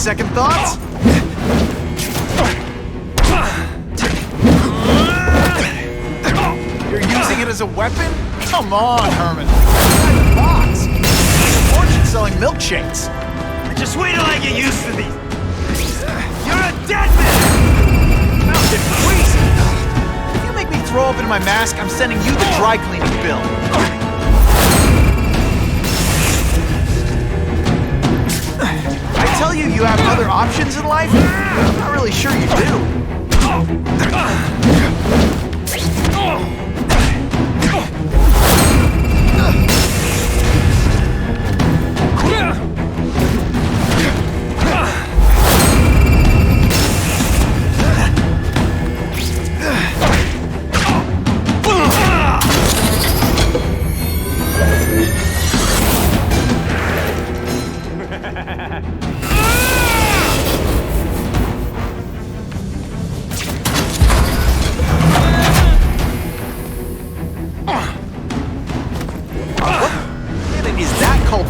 second thoughts? You're using it as a weapon? Come on, Herman. Inside the box. Fortune selling milkshakes. Just wait till I get used to these. You're a dead man! Mountain crazy. If you make me throw up in my mask, I'm sending you the dry cleaning bill. I tell you you have other options in life? I'm not really sure you do.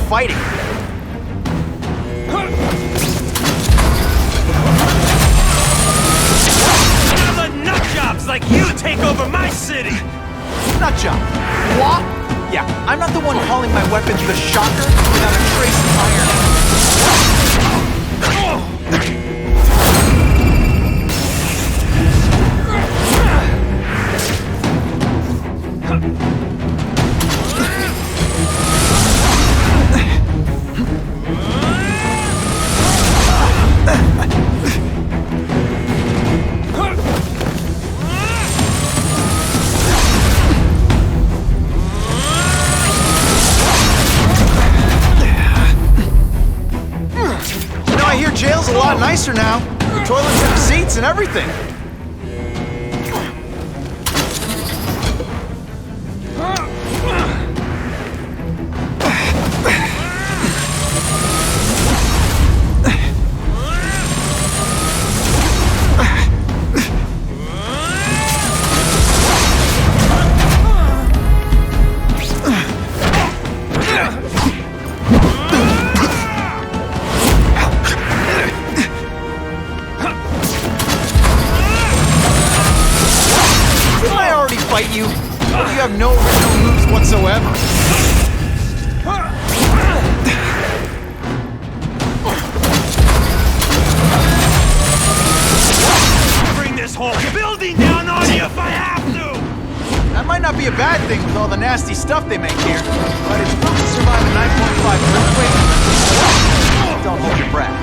Fighting. Now the nutjobs like you take over my city! Nutjob? What? Yeah, I'm not the one calling my weapons the Shocker without a trace of iron. Jail's a lot nicer now. The toilets have seats and everything. Fight you, but you have no original moves whatsoever. Bring this whole building down on you if I have to! That might not be a bad thing with all the nasty stuff they make here, but it's proof to survive a 9.5 earthquake. Don't hold your breath.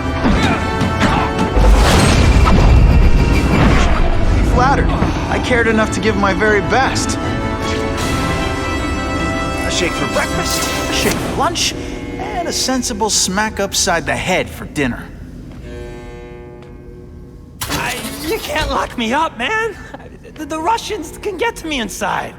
Be flattered. I cared enough to give my very best. A shake for breakfast, a shake for lunch, and a sensible smack upside the head for dinner. You can't lock me up, man. The Russians can get to me inside.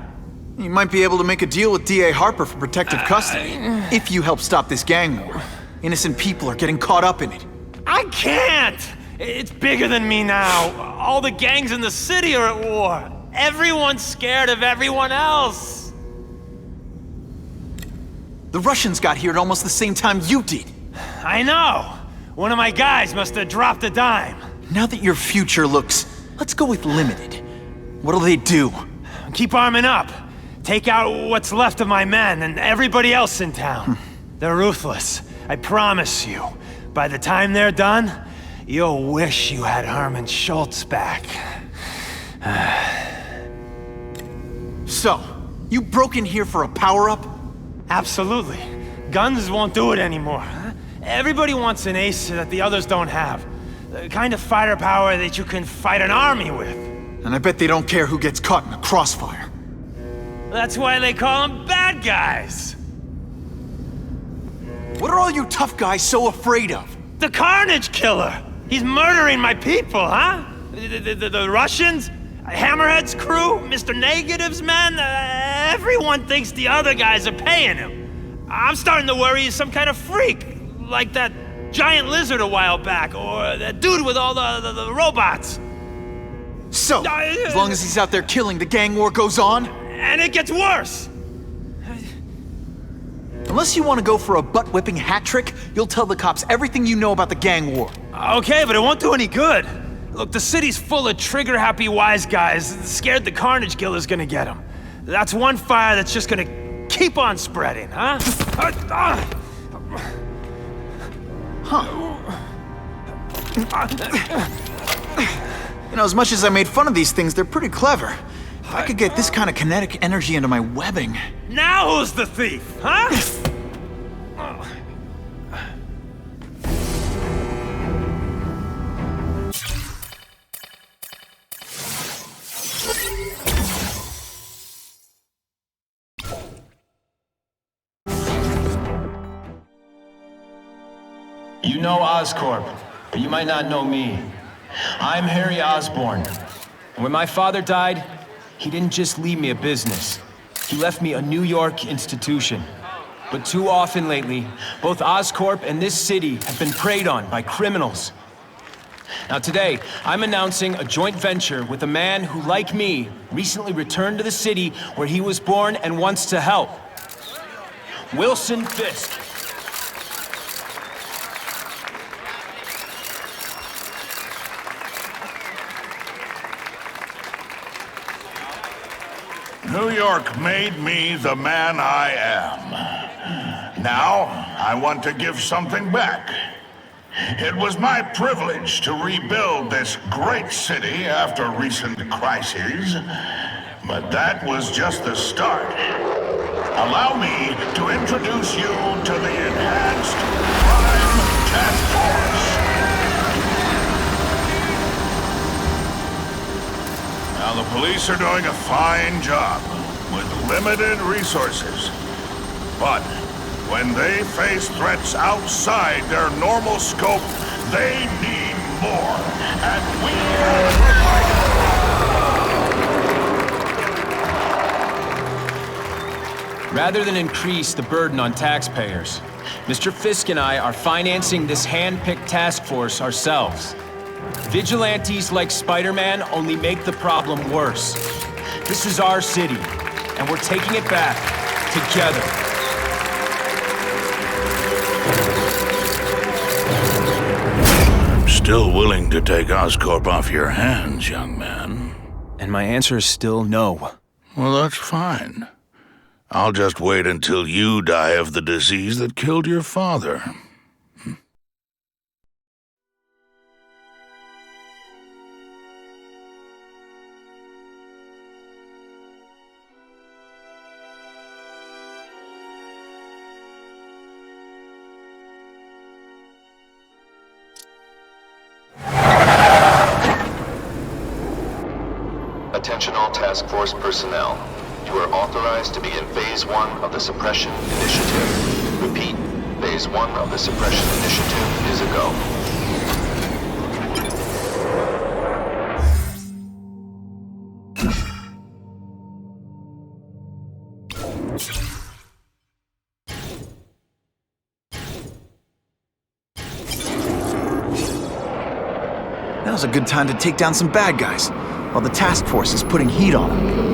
You might be able to make a deal with D.A. Harper for protective custody, if you help stop this gang war. Innocent people are getting caught up in it. I can't! It's bigger than me now. All the gangs in the city are at war. Everyone's scared of everyone else. The Russians got here at almost the same time you did. I know. One of my guys must have dropped a dime. Now that your future looks, let's go with limited. What'll they do? Keep arming up. Take out what's left of my men and everybody else in town. They're ruthless. I promise you. By the time they're done, you'll wish you had Herman Schultz back. So, you broke in here for a power-up? Absolutely. Guns won't do it anymore. Everybody wants an ace that the others don't have. The kind of fighter power that you can fight an army with. And I bet they don't care who gets caught in the crossfire. That's why they call them bad guys. What are all you tough guys so afraid of? The Carnage Killer! He's murdering my people, huh? The Russians? Hammerhead's crew? Mr. Negative's men? Everyone thinks the other guys are paying him. I'm starting to worry he's some kind of freak. Like that giant lizard a while back, or that dude with all the robots. So, as long as he's out there killing, the gang war goes on? And it gets worse! Unless you want to go for a butt-whipping hat trick, you'll tell the cops everything you know about the gang war. Okay, but it won't do any good. Look, the city's full of trigger-happy wise guys scared the Carnage Killer's gonna get them. That's one fire that's just gonna keep on spreading, huh? You know, as much as I made fun of these things, they're pretty clever. I could get this kind of kinetic energy into my webbing. Now who's the thief, huh? You know Oscorp, but you might not know me. I'm Harry Osborn. And when my father died, he didn't just leave me a business. He left me a New York institution. But too often lately, both Oscorp and this city have been preyed on by criminals. Now today, I'm announcing a joint venture with a man who, like me, recently returned to the city where he was born and wants to help. Wilson Fisk. New York made me the man I am. Now, I want to give something back. It was my privilege to rebuild this great city after recent crises, but that was just the start. Allow me to introduce you to the Enhanced Crime Task Force. Now, the police are doing a fine job with limited resources. But when they face threats outside their normal scope, they need more. And we are providing. Rather than increase the burden on taxpayers, Mr. Fisk and I are financing this hand-picked task force ourselves. Vigilantes like Spider-Man only make the problem worse. This is our city, and we're taking it back together. I'm still willing to take Oscorp off your hands, young man. And my answer is still no. Well, that's fine. I'll just wait until you die of the disease that killed your father. Attention all task force personnel. You are authorized to begin Phase 1 of the Suppression Initiative. Repeat, Phase 1 of the Suppression Initiative is a go. Now's a good time to take down some bad guys, while the task force is putting heat on them.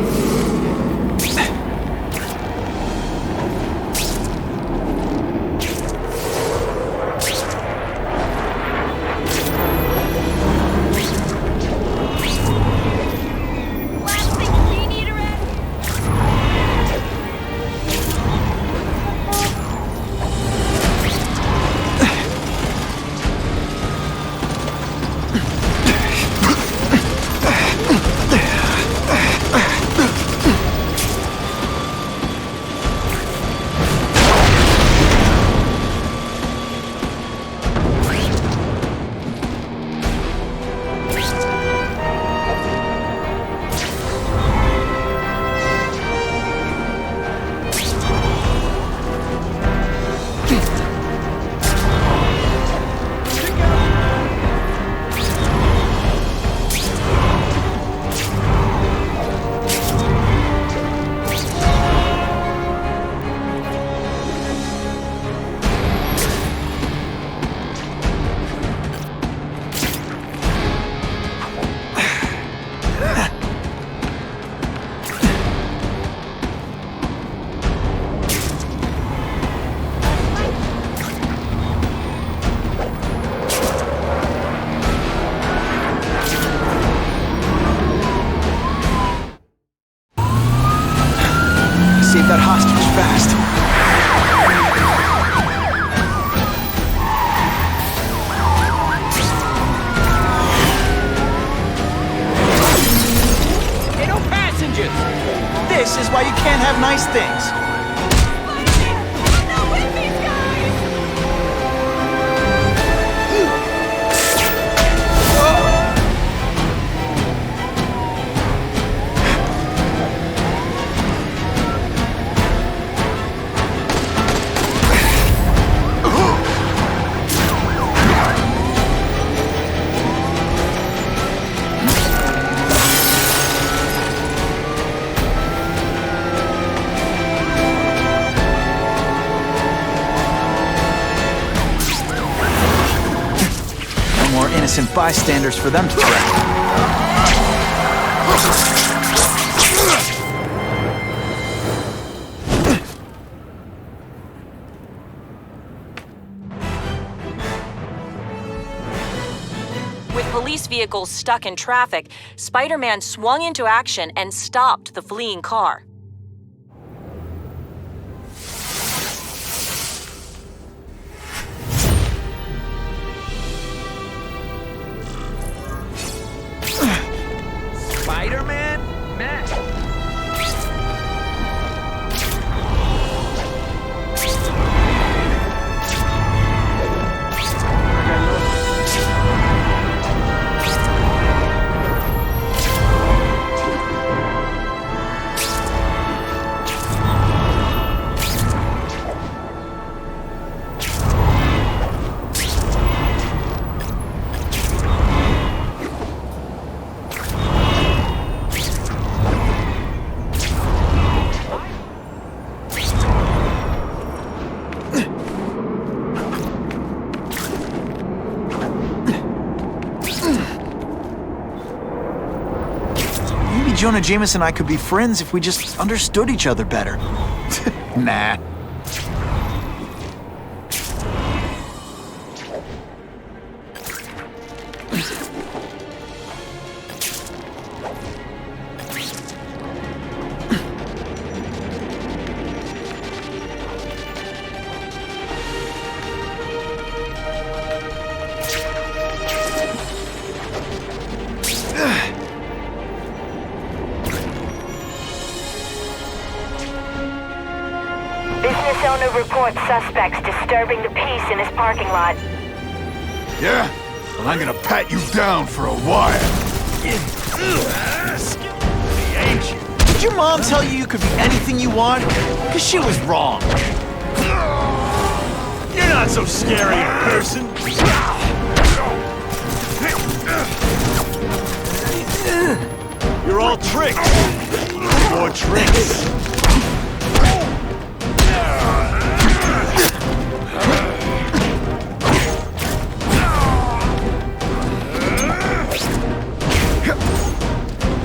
have nice things. More innocent bystanders for them to track. With police vehicles stuck in traffic, Spider-Man swung into action and stopped the fleeing car. Spider-Man? Matt. Jonah Jameson and I could be friends if we just understood each other better. Nah. Business owner reports suspects disturbing the peace in his parking lot. Yeah? Well, I'm gonna pat you down for a while. Did your mom tell you you could be anything you want? Because she was wrong. You're not so scary in person. You're all tricks. More tricks.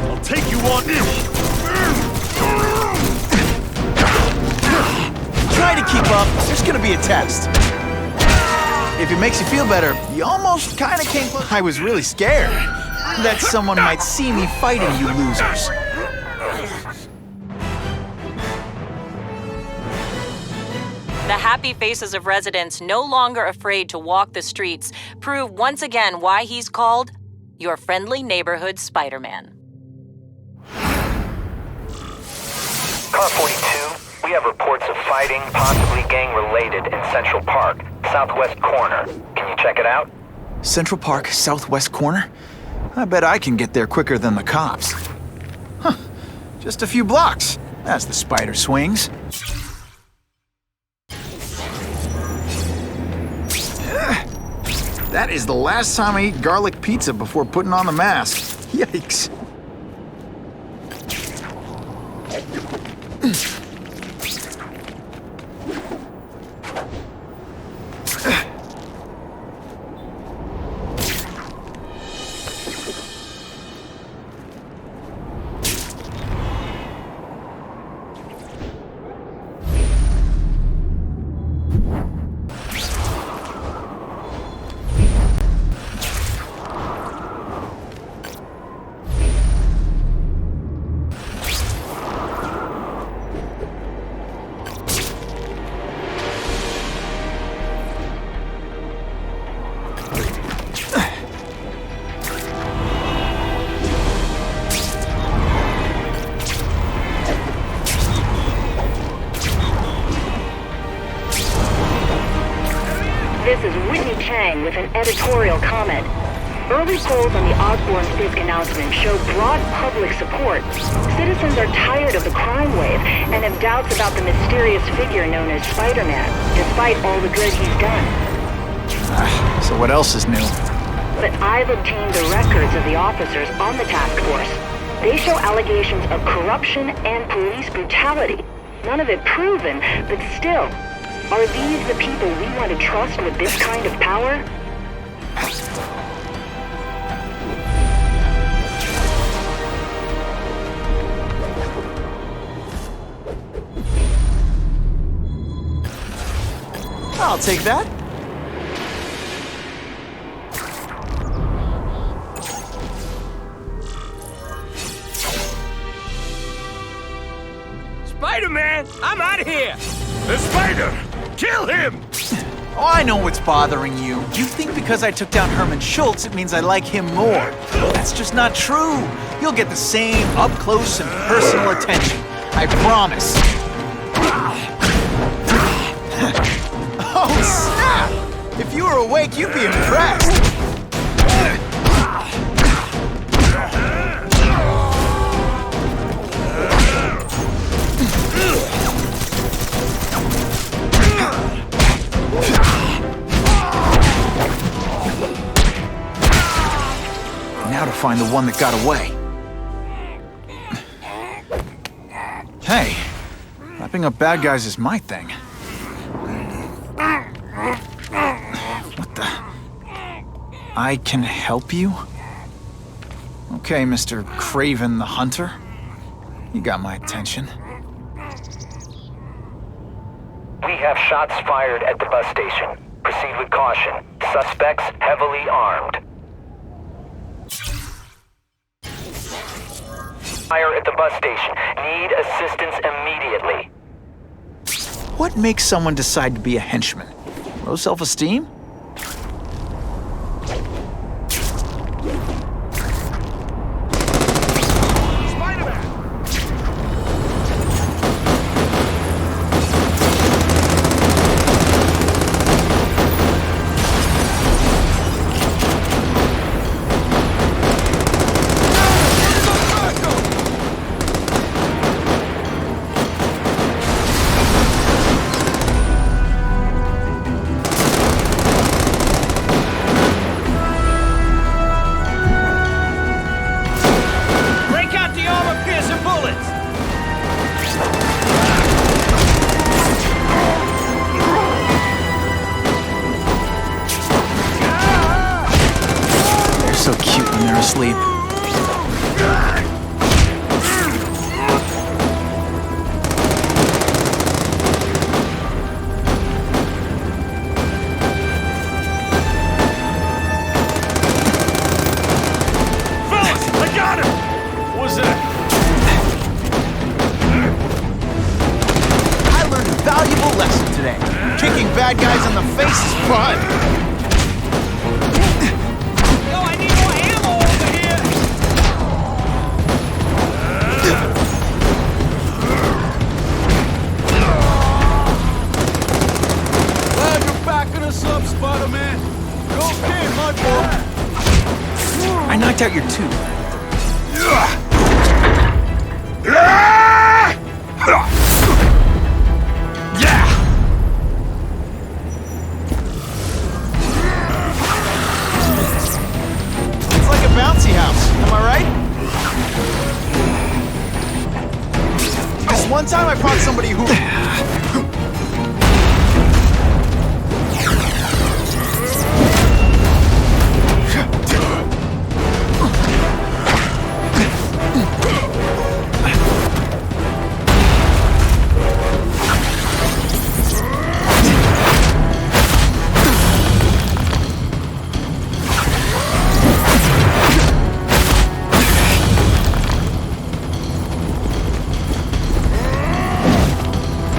I'll take you on. Try to keep up. There's gonna be a test. If it makes you feel better, you almost kinda came close. I was really scared that someone might see me fighting you losers. The happy faces of residents no longer afraid to walk the streets prove once again why he's called your friendly neighborhood Spider-Man. Car 42, we have reports of fighting, possibly gang-related, in Central Park, southwest corner. Can you check it out? Central Park, southwest corner? I bet I can get there quicker than the cops. Huh. Just a few blocks, as the spider swings. That is the last time I eat garlic pizza before putting on the mask. Yikes. Chang with an editorial comment. Early polls on the Osborn-Fisk announcement show broad public support. Citizens are tired of the crime wave and have doubts about the mysterious figure known as Spider-Man, despite all the good he's done. So what else is new? But I've obtained the records of the officers on the task force. They show allegations of corruption and police brutality. None of it proven, but still. Are these the people we want to trust with this kind of power? I'll take that. Spider-Man, I'm out of here! The spider! Kill him! Oh, I know what's bothering you. You think because I took down Herman Schultz, it means I like him more. That's just not true. You'll get the same up-close and personal attention. I promise. Oh, snap! If you were awake, you'd be impressed. Now to find the one that got away. Hey, wrapping up bad guys is my thing. What the? I can help you? Okay, Mr. Craven the Hunter. You got my attention. We have shots fired at the bus station. Proceed with caution. Suspects heavily armed. Fire at the bus station. Need assistance immediately. What makes someone decide to be a henchman? Low self-esteem? So cute when they're asleep. Fellas, I got him! What was that? I learned a valuable lesson today. Kicking bad guys in the face is fun. I knocked out your tooth. It's like a bouncy house, am I right? This one time I fought somebody who...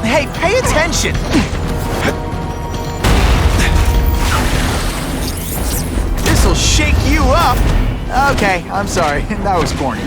Hey, pay attention! This'll shake you up! Okay, I'm sorry. That was corny.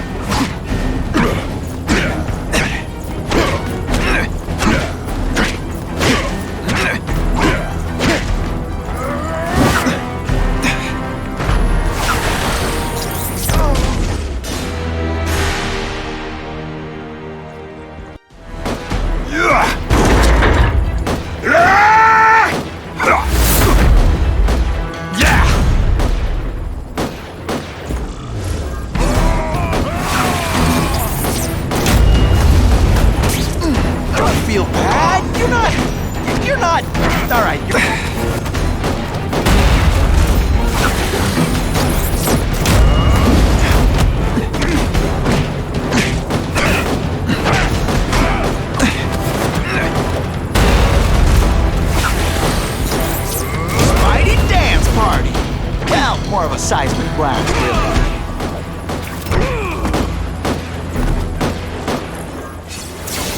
a seismic blast, really.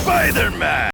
Spider-Man!